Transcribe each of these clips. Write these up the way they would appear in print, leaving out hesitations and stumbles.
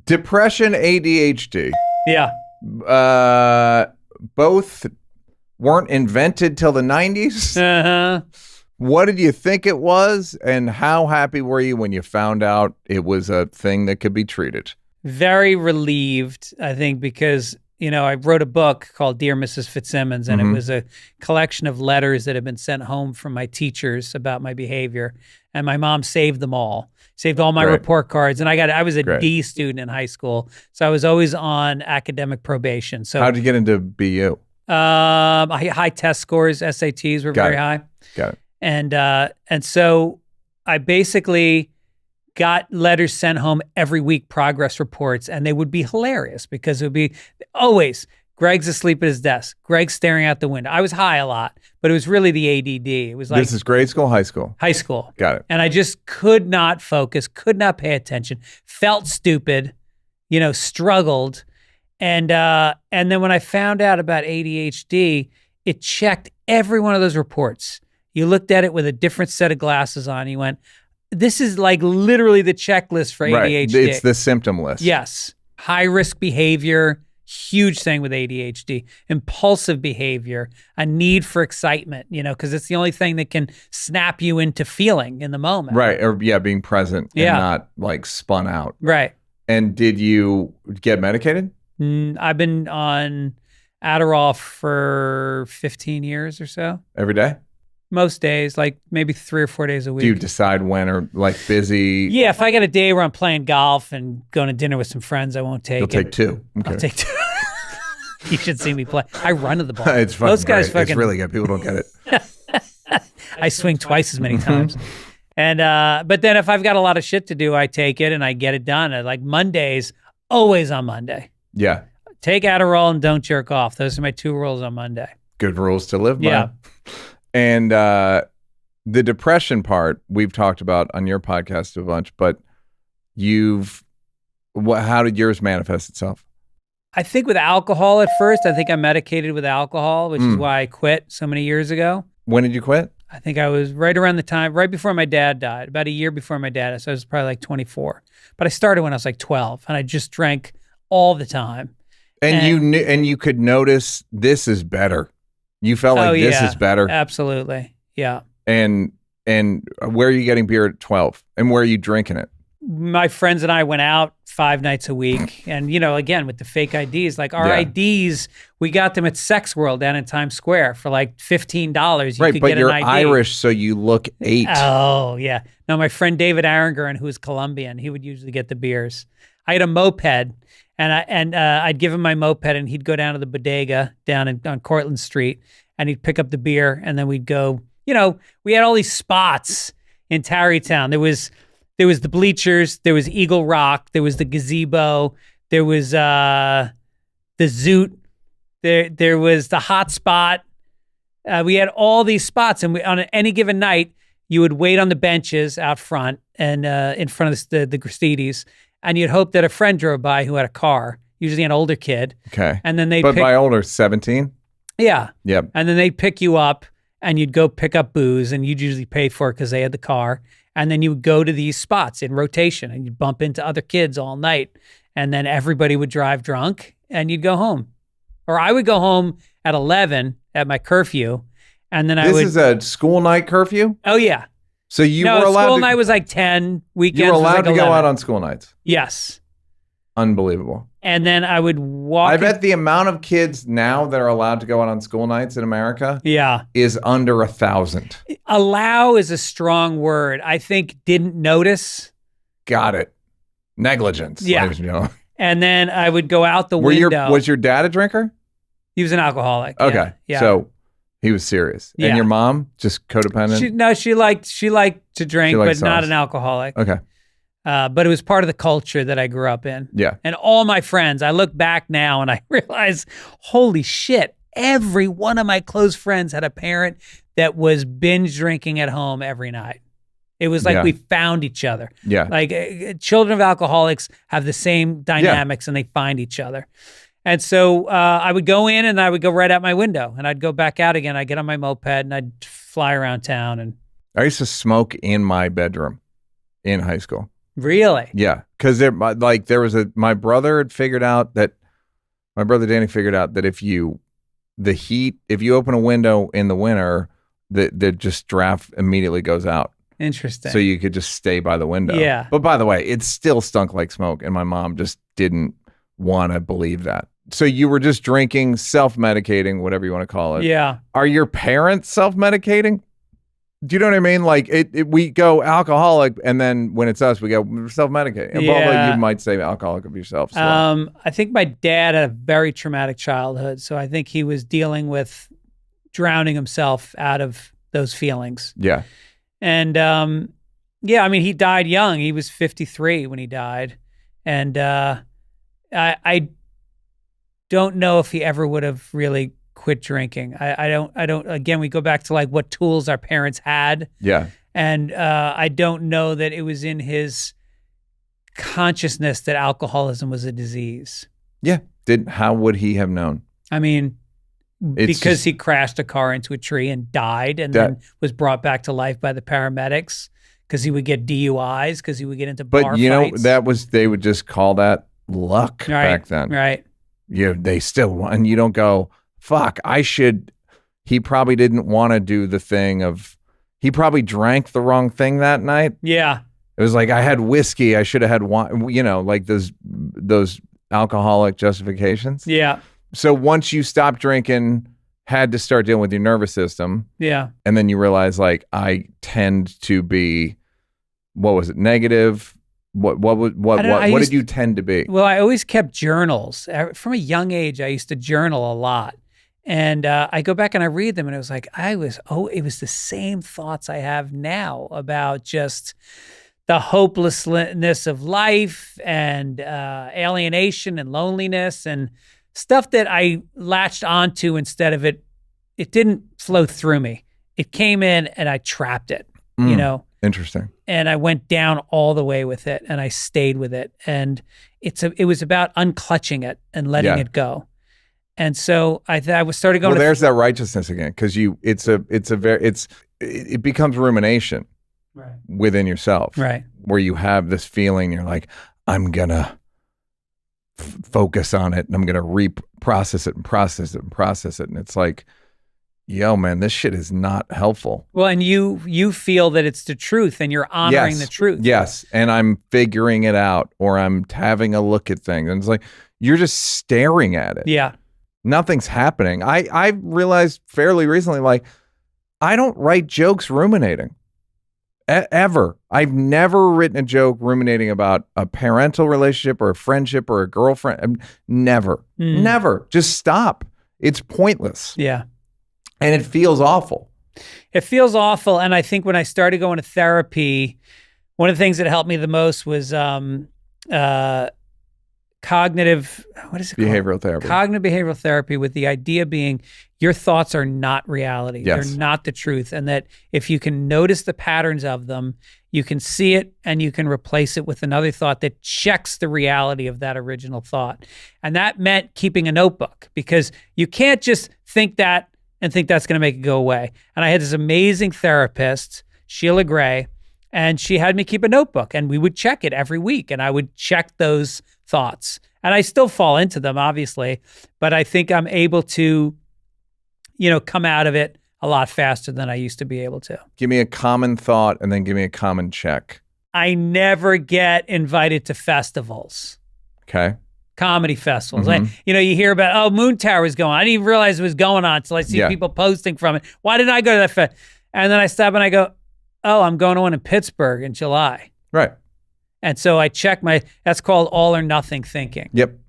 Depression, ADHD. Yeah. Both weren't invented till the 90s. Uh-huh. What did you think it was, and how happy were you when you found out it was a thing that could be treated? Very relieved, I think, because, I wrote a book called Dear Mrs. Fitzsimmons, and it was a collection of letters that had been sent home from my teachers about my behavior. And my mom saved them all, saved all my report cards. And I was a D student in high school, so I was always on academic probation. So how'd you get into BU? High test scores, SATs were very high. Got it. And so I basically got letters sent home every week, progress reports, and they would be hilarious because it would be always, Greg's asleep at his desk, Greg's staring out the window. I was high a lot, but it was really the ADD. It was like— This is grade school, high school? High school. Got it. And I just could not focus, could not pay attention, felt stupid, struggled. And then when I found out about ADHD, it checked every one of those reports. You looked at it with a different set of glasses on. You went, this is like literally the checklist for ADHD. Right. It's the symptom list. Yes. High risk behavior, huge thing with ADHD. Impulsive behavior, a need for excitement, because it's the only thing that can snap you into feeling in the moment. Right. Or being present and not like spun out. Right. And did you get medicated? I've been on Adderall for 15 years or so. Every day? Most days, like maybe 3 or 4 days a week. Do you decide when, or like busy? Yeah, if I got a day where I'm playing golf and going to dinner with some friends, I won't take it. You'll take 2. Okay. I'll take 2. You should see me play. I run to the ball. It's fucking Those guys great. It's really good. People don't get it. I swing twice as many times. And but then if I've got a lot of shit to do, I take it and I get it done. Like Mondays, always on Monday. Yeah. Take Adderall and don't jerk off. Those are my 2 rules on Monday. Good rules to live by. Yeah. And the depression part we've talked about on your podcast a bunch, but how did yours manifest itself? I think with alcohol at first. I think I medicated with alcohol, which is why I quit so many years ago. When did you quit? I think I was right around the time, right before my dad died, about a year before my dad died. So I was probably like 24. But I started when I was like 12, and I just drank all the time. And you knew, and you could notice this is better. You felt like this is better. Absolutely. Yeah. And where are you getting beer at 12? And where are you drinking it? My friends and I went out 5 nights a week. And, again, with the fake IDs, like our IDs, we got them at Sex World down in Times Square for like $15. Right, but you're Irish, so you look 8. Oh, yeah. No, my friend David Aranguren, who's Colombian, he would usually get the beers. I had a moped, and I'd give him my moped, and he'd go down to the bodega down on Cortlandt Street, and he'd pick up the beer, and then we'd go. We had all these spots in Tarrytown. There was the Bleachers, there was Eagle Rock, there was the Gazebo, there was the Zoot, there was the Hot Spot. We had all these spots, and on any given night, you would wait on the benches out front and in front of the Gristedes. And you'd hope that a friend drove by who had a car, usually an older kid. Okay. And then by older, 17? Yeah. Yep. And then they'd pick you up, and you'd go pick up booze, and you'd usually pay for it because they had the car. And then you would go to these spots in rotation, and you'd bump into other kids all night. And then everybody would drive drunk, and you'd go home. Or I would go home at 11 at my curfew, and then This is a school night curfew? Oh, yeah. So you were allowed school night was like 10, weekends you were allowed was like to 11. go out on school nights? Yes. Unbelievable. And then I would walk. I bet the amount of kids now that are allowed to go out on school nights in America is under 1,000. Allow is a strong word. I think didn't notice. Got it. Negligence. Yeah. And then I would go out the window. Was your dad a drinker? He was an alcoholic. Okay. Yeah. So he was serious. Yeah. And your mom, just codependent? She liked to drink, but not an alcoholic. Okay. But it was part of the culture that I grew up in. Yeah. And all my friends, I look back now and I realize, holy shit, every one of my close friends had a parent that was binge drinking at home every night. It was like we found each other. Yeah. Like children of alcoholics have the same dynamics and they find each other. And so I would go in and I would go right out my window and I'd go back out again. I'd get on my moped and I'd fly around town. And I used to smoke in my bedroom in high school. Really? Yeah. Because there was my brother had figured out that my brother Danny figured out that if you open a window in the winter, the just draft immediately goes out. Interesting. So you could just stay by the window. Yeah. But by the way, it still stunk like smoke, and my mom just didn't want to believe that. So you were just drinking, self-medicating, whatever you want to call it. Yeah. Are your parents self-medicating? Do you know what I mean? Like we go alcoholic, and then when it's us, we go self-medicating. And Yeah. you might say alcoholic of yourself. So. I think my dad had a very traumatic childhood, so I think he was dealing with drowning himself out of those feelings. Yeah. And yeah, I mean, he died young. He was 53 when he died, and I don't know if he ever would have really quit drinking. I don't. Again, we go back to like what tools our parents had. Yeah. And I don't know that it was in his consciousness that alcoholism was a disease. Yeah. How would he have known? I mean, because he crashed a car into a tree and died, and then was brought back to life by the paramedics because he would get DUIs, because he would get into bar fights. But they would just call that luck back then. Right. They still want, and you don't go, fuck, he probably didn't want to do the thing he probably drank the wrong thing that night. Yeah. It was like, I had whiskey, I should have had wine, like those alcoholic justifications. Yeah. So once you stopped drinking, had to start dealing with your nervous system. Yeah. And then you realize, like, I tend to be, what was it, negative? What did you tend to be? Well, I always kept journals. From a young age, I used to journal a lot. And I go back and I read them, and it was like, it was the same thoughts I have now about just the hopelessness of life and alienation and loneliness and stuff that I latched onto instead of it didn't flow through me. It came in and I trapped it, Interesting. And I went down all the way with it, and I stayed with it. And it was about unclutching it and letting it go. And so I was started going. Well, there's that righteousness again, because it becomes rumination within yourself, right? Where you have this feeling, you're like, I'm gonna focus on it, and I'm gonna reprocess it and process it and process it, and it's like, yo, man, this shit is not helpful. Well, and you feel that it's the truth, and you're honoring the truth. Yes, and I'm figuring it out, or I'm having a look at things, and it's like you're just staring at it. Yeah. Nothing's happening. I realized fairly recently, like, I don't write jokes ruminating. Ever. I've never written a joke ruminating about a parental relationship or a friendship or a girlfriend. Never. Never. Just stop. It's pointless. Yeah. And it feels awful. It feels awful. And I think when I started going to therapy, one of the things that helped me the most was cognitive, what is it called? Behavioral therapy. Cognitive behavioral therapy, with the idea being your thoughts are not reality. Yes. They're not the truth. And that if you can notice the patterns of them, you can see it and you can replace it with another thought that checks the reality of that original thought. And that meant keeping a notebook, because you can't just think that and think that's going to make it go away. And I had this amazing therapist, Sheila Gray, and she had me keep a notebook, and we would check it every week, and I would check those thoughts. And I still fall into them, obviously, but I think I'm able to, come out of it a lot faster than I used to be able to. Give me a common thought and then give me a common check. I never get invited to festivals. Okay. Comedy festivals. Mm-hmm. You hear about, Moon Tower is going. I didn't even realize it was going on until I see people posting from it. Why didn't I go to that fest? And then I stop and I go, I'm going to one in Pittsburgh in July. Right. And so I check that's called all or nothing thinking. Yep.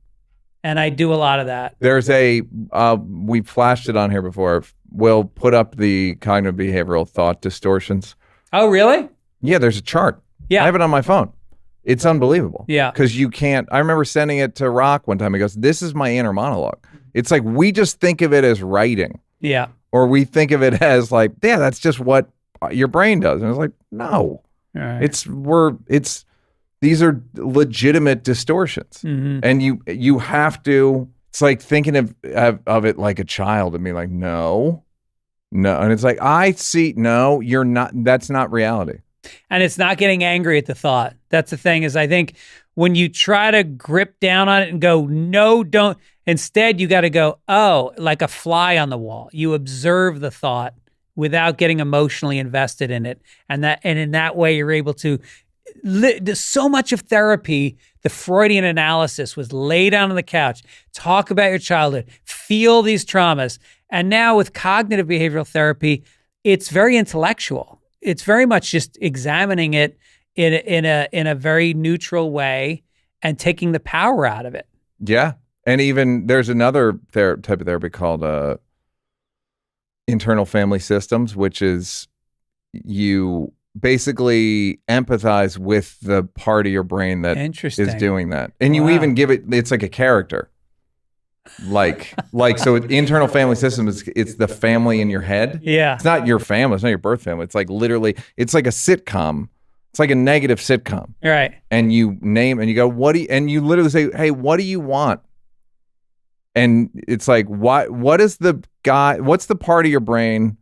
And I do a lot of that. There's we flashed it on here before. We'll put up the cognitive behavioral thought distortions. Oh, really? Yeah, there's a chart. Yeah. I have it on my phone. It's unbelievable. Yeah. Because you can't, I remember sending it to Rock one time. He goes, this is my inner monologue. It's like, we just think of it as writing. Yeah. Or we think of it as like, that's just what your brain does. And I was like, no. Right. These are legitimate distortions. Mm-hmm. And you have to, it's like thinking of it like a child and being like, no. And it's like, I see, no, that's not reality. And it's not getting angry at the thought. That's the thing, is I think when you try to grip down on it and go, no, don't. Instead, you got to go, oh, like a fly on the wall. You observe the thought without getting emotionally invested in it. And in that way, you're able to, so much of therapy, the Freudian analysis was lay down on the couch, talk about your childhood, feel these traumas. And now with cognitive behavioral therapy, it's very intellectual. It's very much just examining it in a very neutral way and taking the power out of it. Yeah. And even there's another type of therapy called internal family systems, which is you basically empathize with the part of your brain that is doing that. And you even give it's like a character. So internal family systems, it's the family in your head. Yeah. It's not your family. It's not your birth family. It's like literally, it's like a sitcom. It's like a negative sitcom. Right. And you name and you go, and you literally say, hey, what do you want? And it's like, what's the part of your brain,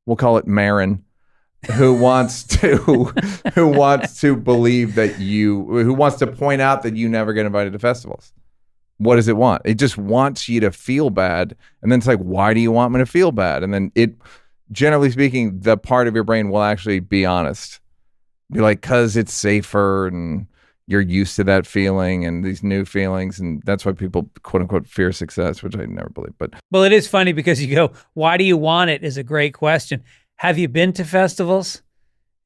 we'll call it Marin, who wants to believe that who wants to point out that you never get invited to festivals? What does it want? It just wants you to feel bad. And then it's like, why do you want me to feel bad? And then generally speaking, the part of your brain will actually be honest. Be like, cause it's safer and you're used to that feeling and these new feelings. And that's why people quote unquote fear success, which I never believe. But well, it is funny because you go, why do you want it is a great question. Have you been to festivals?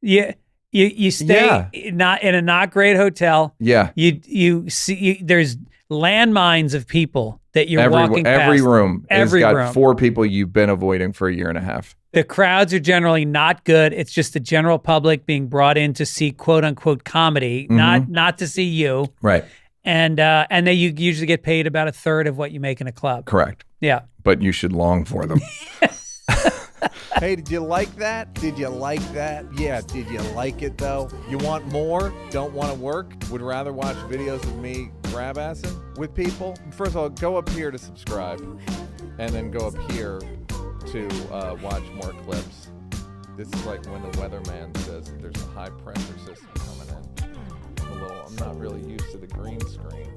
Yeah. You stay not in a not great hotel. Yeah. You see there's landmines of people that you're walking past. Every room has got 4 people you've been avoiding for a year and a half. The crowds are generally not good. It's just the general public being brought in to see quote unquote comedy, not to see you. Right. And they you usually get paid about a third of what you make in a club. Correct. Yeah. But you should long for them. Hey, did you like that? Did you like that? Yeah, did you like it though? You want more? Don't want to work? Would rather watch videos of me grab-assing with people? First of all, go up here to subscribe and then go up here to watch more clips. This is like when the weatherman says there's a high pressure system coming in. I'm not really used to the green screen.